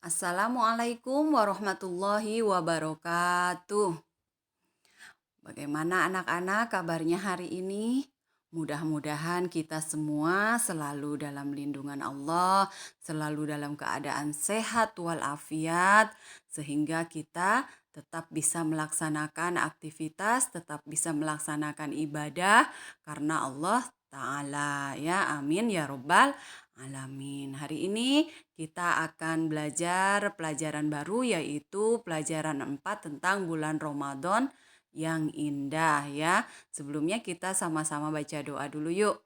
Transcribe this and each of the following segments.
Assalamualaikum warahmatullahi wabarakatuh. Bagaimana anak-anak kabarnya hari ini? Mudah-mudahan kita semua selalu dalam lindungan Allah, selalu dalam keadaan sehat walafiat, sehingga kita tetap bisa melaksanakan aktivitas, tetap bisa melaksanakan ibadah karena Allah Ta'ala. Ya, amin ya robbal alamin. Hari ini kita akan belajar pelajaran baru yaitu pelajaran 4 tentang bulan Ramadan yang indah ya. Sebelumnya kita sama-sama baca doa dulu yuk.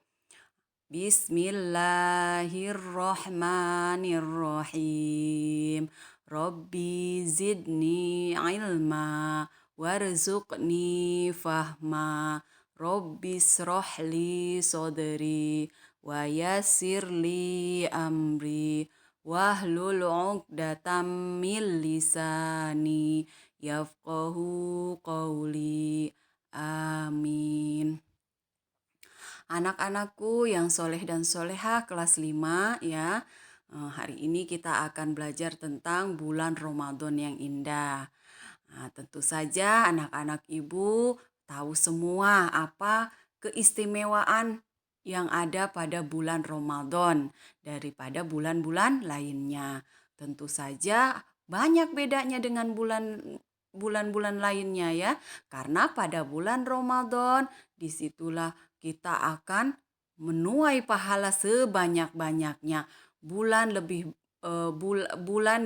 Bismillahirrahmanirrahim. Rabbi zidni ilma warzuqni fahma. Rabbi srohli sodri wa yassirli amri wahlul 'uqdatam min lisani yafqahu qawli. Amin. Anak-anakku yang soleh dan soleha kelas 5 ya. Hari ini kita akan belajar tentang bulan Ramadan yang indah. Nah, tentu saja anak-anak ibu tahu semua apa keistimewaan yang ada pada bulan Ramadan daripada bulan-bulan lainnya. Tentu saja banyak bedanya dengan bulan-bulan lainnya ya. Karena pada bulan Ramadan disitulah kita akan menuai pahala sebanyak-banyaknya. Bulan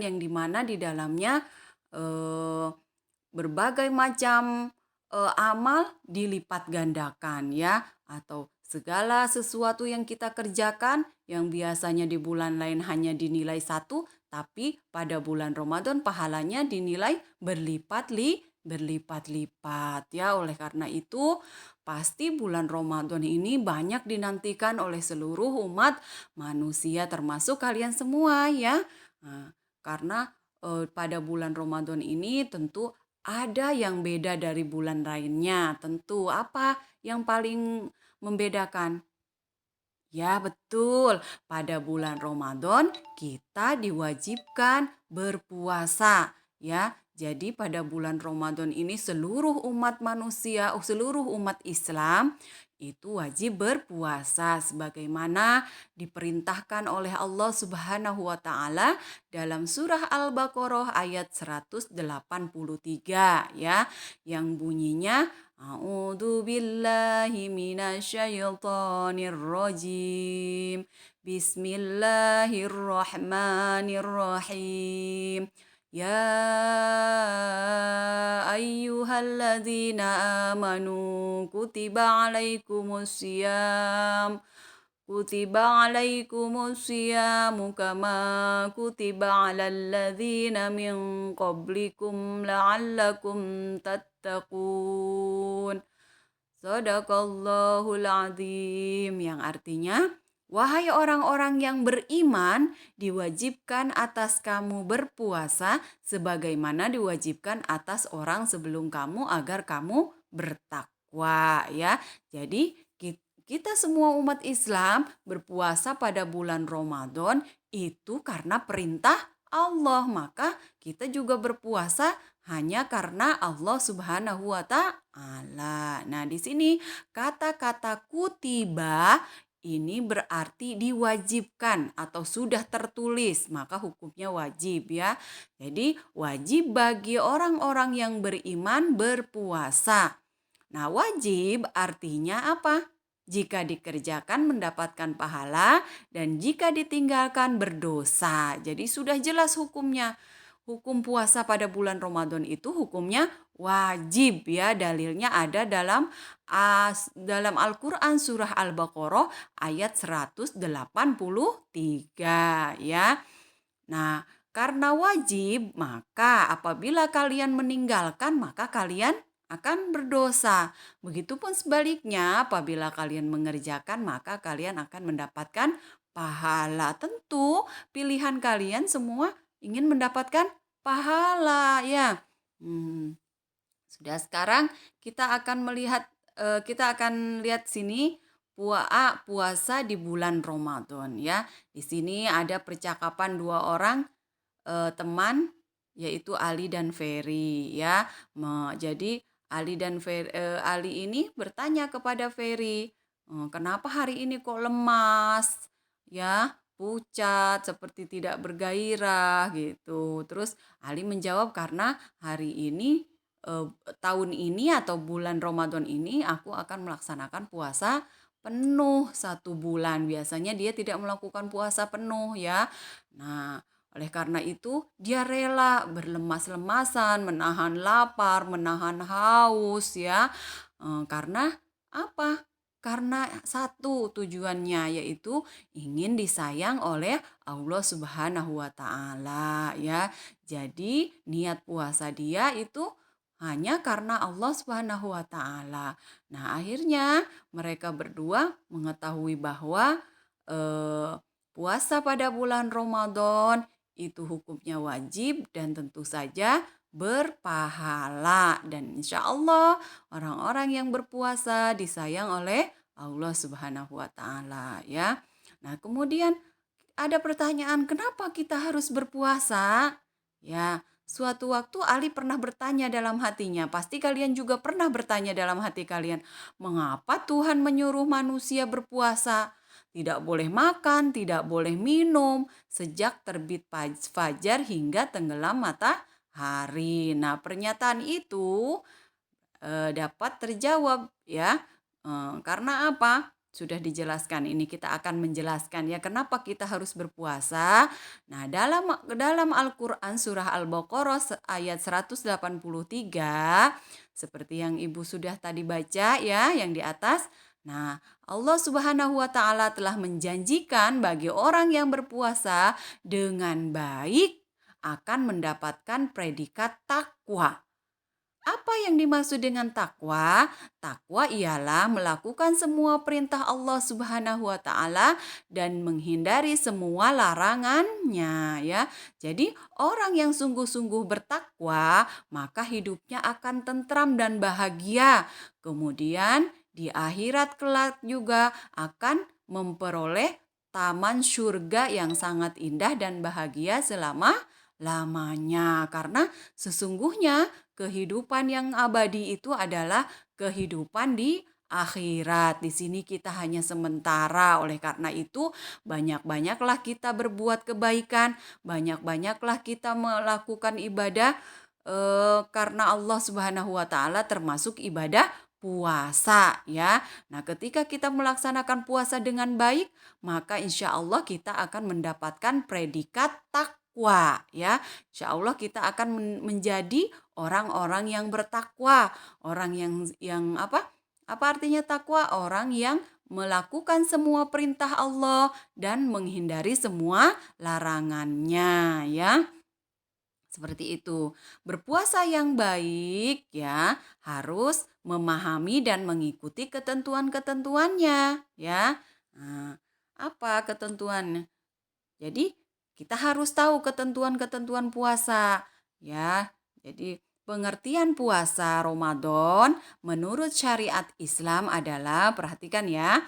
yang dimana di dalamnya eh, berbagai macam amal dilipat gandakan ya, atau segala sesuatu yang kita kerjakan yang biasanya di bulan lain hanya dinilai satu, tapi pada bulan Ramadan pahalanya dinilai berlipat-lipat ya. Oleh karena itu pasti bulan Ramadan ini banyak dinantikan oleh seluruh umat manusia termasuk kalian semua ya. Nah, karena pada bulan Ramadan ini tentu ada yang beda dari bulan lainnya. Tentu apa yang paling membedakan? Ya betul, pada bulan Ramadan kita diwajibkan berpuasa ya. Jadi pada bulan Ramadan ini seluruh umat manusia, seluruh umat Islam itu wajib berpuasa sebagaimana diperintahkan oleh Allah Subhanahu wa taala dalam surah Al-Baqarah ayat 183 ya, yang bunyinya A'udzu billahi minasyaitonir rajim. Bismillahirrahmanirrahim. Ya ayyuhalladzina amanu kutiba alaikumusiyam kama kutiba alal ladzina min qablikum la'allakum tattaqun. Sadaqallahul azim, yang artinya, wahai orang-orang yang beriman, diwajibkan atas kamu berpuasa sebagaimana diwajibkan atas orang sebelum kamu agar kamu bertakwa ya. Jadi kita semua umat Islam berpuasa pada bulan Ramadan itu karena perintah Allah. Maka kita juga berpuasa hanya karena Allah Subhanahu wa taala. Nah, di sini kata-kata kutiba ini berarti diwajibkan atau sudah tertulis, maka hukumnya wajib ya. Jadi wajib bagi orang-orang yang beriman berpuasa. Nah, wajib artinya apa? Jika dikerjakan mendapatkan pahala dan jika ditinggalkan berdosa. Jadi sudah jelas hukumnya. Hukum puasa pada bulan Ramadan itu hukumnya wajib ya. Dalilnya ada dalam Al-Qur'an surah Al-Baqarah ayat 183 ya. Nah, karena wajib, maka apabila kalian meninggalkan, maka kalian akan berdosa. Begitupun sebaliknya, apabila kalian mengerjakan, maka kalian akan mendapatkan pahala. Tentu pilihan kalian semua ingin mendapatkan pahala ya. Sudah, sekarang kita akan lihat sini puasa di bulan Ramadan ya. Di sini ada percakapan dua orang teman yaitu Ali dan Ferry ya. Jadi Ali ini bertanya kepada Ferry, "Kenapa hari ini kok lemas? Ya, pucat, seperti tidak bergairah," gitu. Terus Ali menjawab, "Karena hari ini eh, tahun ini atau bulan Ramadan ini aku akan melaksanakan puasa penuh 1 bulan. Biasanya dia tidak melakukan puasa penuh ya. Nah, oleh karena itu, dia rela berlemas-lemasan, menahan lapar, menahan haus ya. Karena apa? Karena satu tujuannya yaitu ingin disayang oleh Allah Subhanahu wa taala ya. Jadi, niat puasa dia itu hanya karena Allah Subhanahu wa taala. Nah, akhirnya mereka berdua mengetahui bahwa eh, puasa pada bulan Ramadan itu hukumnya wajib dan tentu saja berpahala, dan insya Allah orang-orang yang berpuasa disayang oleh Allah Subhanahu wa taala ya. Nah, kemudian ada pertanyaan, kenapa kita harus berpuasa? Ya, suatu waktu Ali pernah bertanya dalam hatinya, pasti kalian juga pernah bertanya dalam hati kalian, mengapa Tuhan menyuruh manusia berpuasa? Tidak boleh makan, tidak boleh minum, sejak terbit fajar hingga tenggelam matahari. Nah, pernyataan itu dapat terjawab ya. Karena apa? Sudah dijelaskan. Ini kita akan menjelaskan ya kenapa kita harus berpuasa. Nah, dalam Al-Qur'an surah Al-Baqarah ayat 183 seperti yang Ibu sudah tadi baca ya yang di atas. Nah, Allah Subhanahu wa taala telah menjanjikan bagi orang yang berpuasa dengan baik akan mendapatkan predikat takwa. Apa yang dimaksud dengan takwa? Takwa ialah melakukan semua perintah Allah Subhanahu wa taala dan menghindari semua larangannya ya. Jadi orang yang sungguh-sungguh bertakwa, maka hidupnya akan tentram dan bahagia. Kemudian di akhirat kelak juga akan memperoleh taman surga yang sangat indah dan bahagia selama lamanya, karena sesungguhnya kehidupan yang abadi itu adalah kehidupan di akhirat. Di sini kita hanya sementara. Oleh karena itu, banyak-banyaklah kita berbuat kebaikan, banyak-banyaklah kita melakukan ibadah karena Allah Subhanahu wa taala, termasuk ibadah puasa ya. Nah, ketika kita melaksanakan puasa dengan baik, maka insya Allah kita akan mendapatkan predikat takwa ya. Insya Allah kita akan menjadi orang-orang yang bertakwa, orang yang apa? Apa artinya takwa? Orang yang melakukan semua perintah Allah dan menghindari semua larangannya ya. Seperti itu. Berpuasa yang baik ya harus memahami dan mengikuti ketentuan-ketentuannya ya. Nah, apa ketentuannya? Jadi kita harus tahu ketentuan-ketentuan puasa ya. Jadi pengertian puasa Ramadan menurut syariat Islam adalah, perhatikan ya,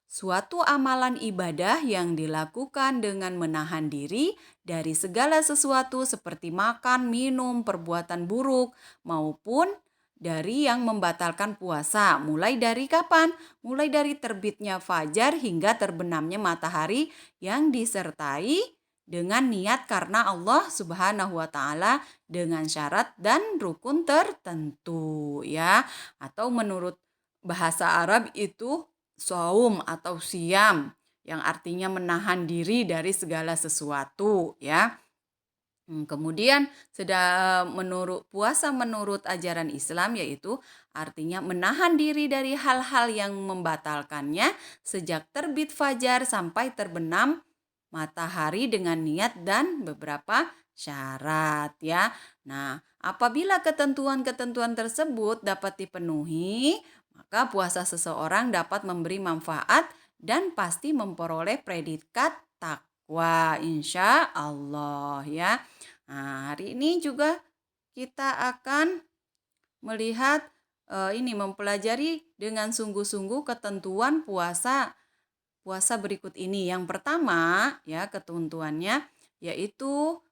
suatu amalan ibadah yang dilakukan dengan menahan diri dari segala sesuatu seperti makan, minum, perbuatan buruk maupun dari yang membatalkan puasa. Mulai dari kapan? Mulai dari terbitnya fajar hingga terbenamnya matahari yang disertai dengan niat karena Allah Subhanahu wa taala dengan syarat dan rukun tertentu ya. Atau menurut bahasa Arab itu saum atau siam yang artinya menahan diri dari segala sesuatu ya. Kemudian menurut puasa menurut ajaran Islam yaitu artinya menahan diri dari hal-hal yang membatalkannya sejak terbit fajar sampai terbenam matahari dengan niat dan beberapa syarat ya. Nah, apabila ketentuan-ketentuan tersebut dapat dipenuhi, maka puasa seseorang dapat memberi manfaat dan pasti memperoleh predikat takwa insya Allah ya. Nah, hari ini juga kita akan melihat ini mempelajari dengan sungguh-sungguh ketentuan puasa berikut ini. Yang pertama ya ketentuannya yaitu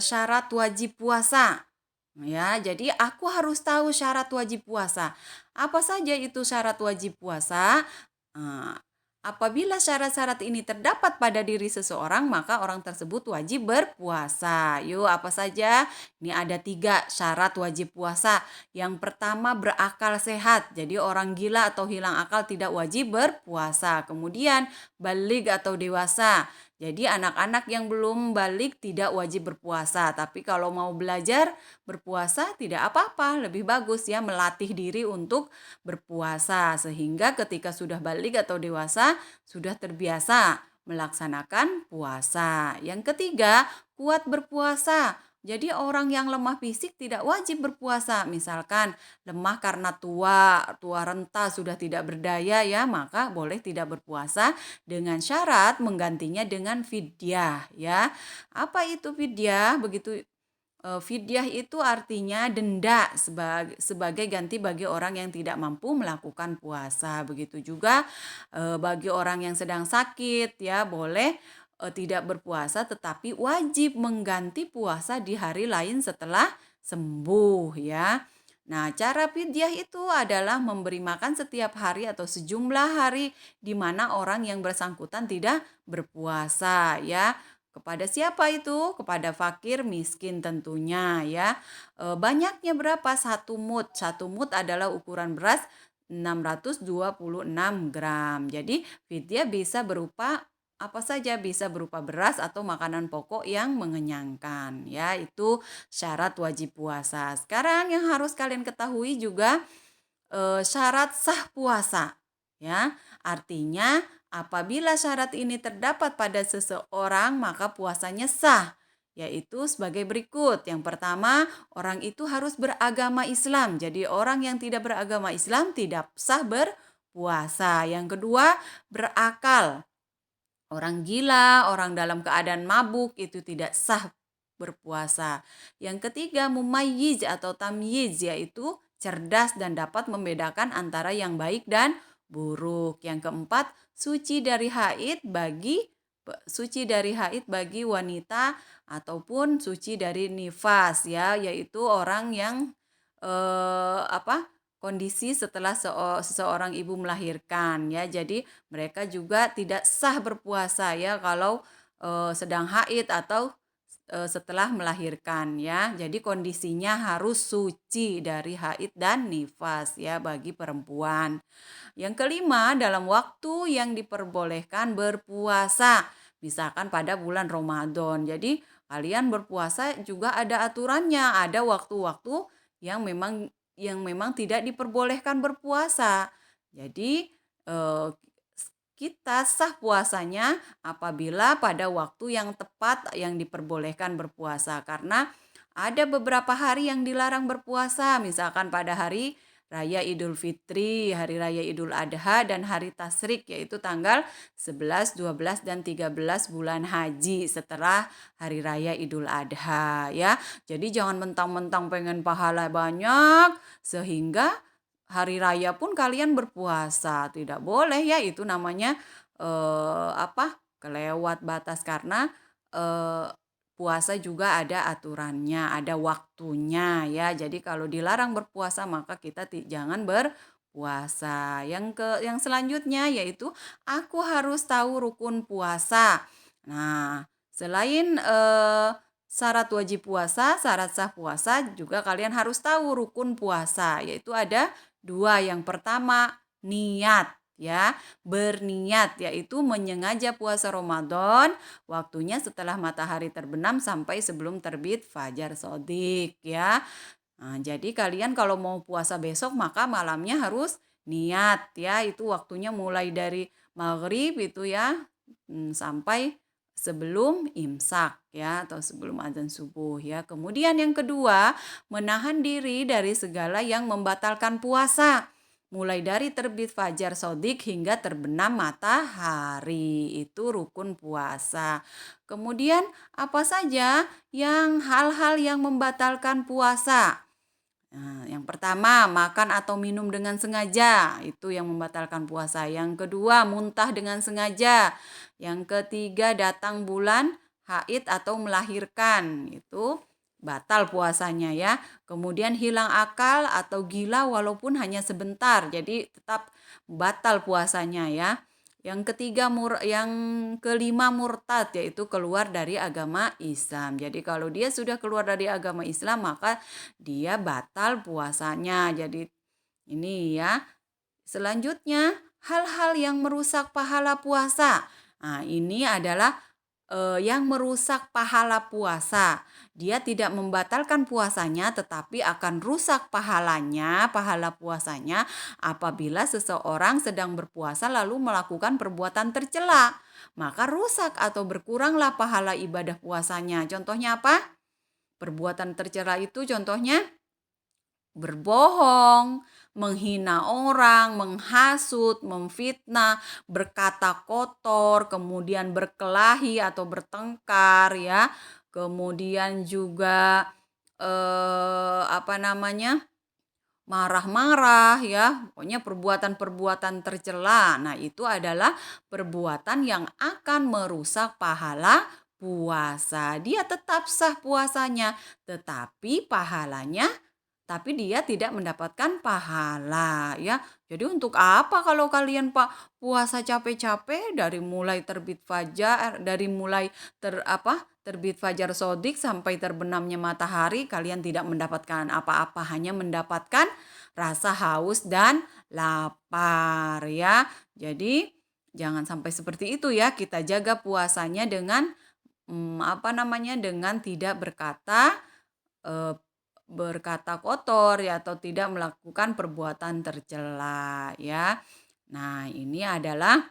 syarat wajib puasa. Ya, jadi aku harus tahu syarat wajib puasa. Apa saja itu syarat wajib puasa? Eee, Apabila syarat-syarat ini terdapat pada diri seseorang, maka orang tersebut wajib berpuasa. Yuk, apa saja? Ini ada 3 syarat wajib puasa. Yang pertama, berakal sehat. Jadi orang gila atau hilang akal tidak wajib berpuasa. Kemudian, baligh atau dewasa. Jadi anak-anak yang belum balik tidak wajib berpuasa. Tapi kalau mau belajar berpuasa tidak apa-apa, lebih bagus ya melatih diri untuk berpuasa sehingga ketika sudah balik atau dewasa sudah terbiasa melaksanakan puasa. Yang ketiga, kuat berpuasa. Jadi orang yang lemah fisik tidak wajib berpuasa. Misalkan lemah karena tua renta sudah tidak berdaya ya, maka boleh tidak berpuasa dengan syarat menggantinya dengan fidyah ya. Apa itu fidyah? Fidyah itu artinya denda sebagai ganti bagi orang yang tidak mampu melakukan puasa. Begitu juga bagi orang yang sedang sakit ya boleh tidak berpuasa tetapi wajib mengganti puasa di hari lain setelah sembuh ya. Nah, cara fidyah itu adalah memberi makan setiap hari atau sejumlah hari di mana orang yang bersangkutan tidak berpuasa ya. Kepada siapa itu? Kepada fakir miskin tentunya ya. Banyaknya berapa? 1 mud. 1 mud adalah ukuran beras 626 gram. Jadi fidyah bisa berupa apa saja, bisa berupa beras atau makanan pokok yang mengenyangkan ya. Itu syarat wajib puasa. Sekarang yang harus kalian ketahui juga syarat sah puasa ya. Artinya apabila syarat ini terdapat pada seseorang maka puasanya sah, yaitu sebagai berikut. Yang pertama, orang itu harus beragama Islam. Jadi orang yang tidak beragama Islam tidak sah berpuasa. Yang kedua, berakal. Orang gila, orang dalam keadaan mabuk itu tidak sah berpuasa. Yang ketiga, mumayyiz atau tamyiz yaitu cerdas dan dapat membedakan antara yang baik dan buruk. Yang keempat, suci dari haid bagi wanita ataupun suci dari nifas ya, yaitu orang yang kondisi setelah seseorang ibu melahirkan ya. Jadi mereka juga tidak sah berpuasa ya kalau sedang haid atau setelah melahirkan ya. Jadi kondisinya harus suci dari haid dan nifas ya bagi perempuan. Yang kelima, dalam waktu yang diperbolehkan berpuasa. Misalkan pada bulan Ramadan. Jadi kalian berpuasa juga ada aturannya, ada waktu-waktu yang memang tidak diperbolehkan berpuasa. Jadi kita sah puasanya apabila pada waktu yang tepat yang diperbolehkan berpuasa. Karena ada beberapa hari yang dilarang berpuasa, misalkan pada hari Raya Idul Fitri, Hari Raya Idul Adha, dan Hari Tasyrik yaitu tanggal 11, 12, dan 13 bulan haji setelah Hari Raya Idul Adha ya. Jadi jangan mentang-mentang pengen pahala banyak sehingga hari raya pun kalian berpuasa. Tidak boleh ya, itu namanya kelewat batas karena eh, puasa juga ada aturannya, ada waktunya ya. Jadi kalau dilarang berpuasa maka kita jangan berpuasa. Yang selanjutnya yaitu aku harus tahu rukun puasa. Nah, selain syarat wajib puasa, syarat sah puasa juga kalian harus tahu rukun puasa, yaitu ada 2. Yang pertama, niat ya, berniat yaitu menyengaja puasa Ramadan waktunya setelah matahari terbenam sampai sebelum terbit fajar shodiq ya. Nah, jadi kalian kalau mau puasa besok maka malamnya harus niat ya, itu waktunya mulai dari maghrib itu ya sampai sebelum imsak ya atau sebelum azan subuh ya. Kemudian yang kedua, menahan diri dari segala yang membatalkan puasa mulai dari terbit fajar shodiq hingga terbenam matahari. Itu rukun puasa. Kemudian apa saja yang hal-hal yang membatalkan puasa? Nah, yang pertama, makan atau minum dengan sengaja, itu yang membatalkan puasa. Yang kedua, muntah dengan sengaja. Yang ketiga, datang bulan haid atau melahirkan, itu batal puasanya ya. Kemudian hilang akal atau gila walaupun hanya sebentar, jadi tetap batal puasanya ya. Yang kelima murtad, yaitu keluar dari agama Islam. Jadi kalau dia sudah keluar dari agama Islam maka dia batal puasanya. Jadi ini ya. Selanjutnya, hal-hal yang merusak pahala puasa. Nah, ini adalah yang merusak pahala puasa. Dia tidak membatalkan puasanya tetapi akan rusak pahala puasanya apabila seseorang sedang berpuasa lalu melakukan perbuatan tercela. Maka rusak atau berkuranglah pahala ibadah puasanya. Contohnya apa? Perbuatan tercela itu contohnya berbohong, menghina orang, menghasut, memfitnah, berkata kotor, kemudian berkelahi atau bertengkar ya. Kemudian juga apa namanya? Marah-marah ya. Pokoknya perbuatan-perbuatan tercela. Nah, itu adalah perbuatan yang akan merusak pahala puasa. Dia tetap sah puasanya, tetapi dia tidak mendapatkan pahala ya. Jadi untuk apa kalau kalian Pak puasa capek-capek dari mulai terbit fajar, dari mulai terbit fajar sodik sampai terbenamnya matahari, kalian tidak mendapatkan apa-apa, hanya mendapatkan rasa haus dan lapar ya. Jadi jangan sampai seperti itu ya. Kita jaga puasanya dengan dengan tidak eh, berkata kotor ya atau tidak melakukan perbuatan tercela ya. Nah, ini adalah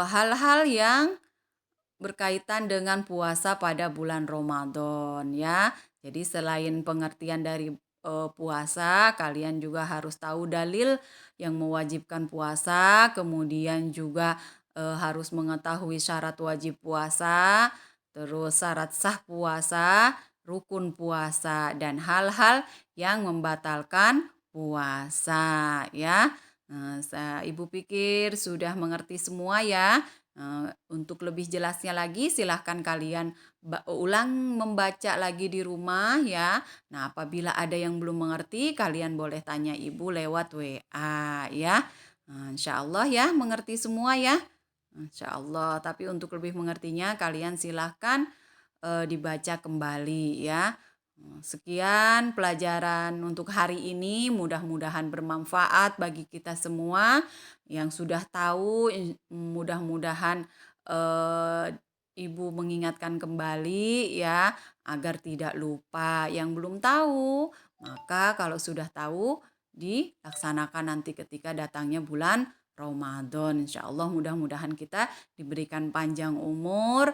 hal-hal yang berkaitan dengan puasa pada bulan Ramadan ya. Jadi selain pengertian dari puasa, kalian juga harus tahu dalil yang mewajibkan puasa, kemudian juga harus mengetahui syarat wajib puasa, terus syarat sah puasa, rukun puasa dan hal-hal yang membatalkan puasa ya. Nah, Ibu pikir sudah mengerti semua ya. Untuk lebih jelasnya lagi silahkan kalian ulang membaca lagi di rumah ya. Nah, apabila ada yang belum mengerti kalian boleh tanya ibu lewat WA ya. Insya Allah ya mengerti semua ya. Insya Allah. Tapi untuk lebih mengertinya kalian silahkan dibaca kembali ya. Sekian pelajaran untuk hari ini, mudah-mudahan bermanfaat bagi kita semua yang sudah tahu. Mudah-mudahan Ibu mengingatkan kembali ya agar tidak lupa. Yang belum tahu, maka kalau sudah tahu dilaksanakan nanti ketika datangnya bulan Ramadan. Insya Allah mudah-mudahan kita diberikan panjang umur,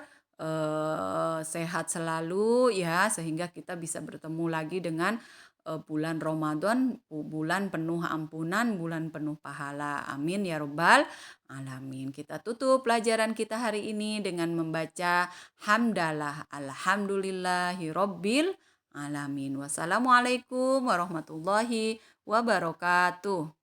sehat selalu ya sehingga kita bisa bertemu lagi dengan bulan Ramadan, bulan penuh ampunan, bulan penuh pahala. Amin ya robbal alamin. Kita tutup pelajaran kita hari ini dengan membaca hamdalah alhamdulillahi robbil alamin. Wassalamualaikum warahmatullahi wabarakatuh.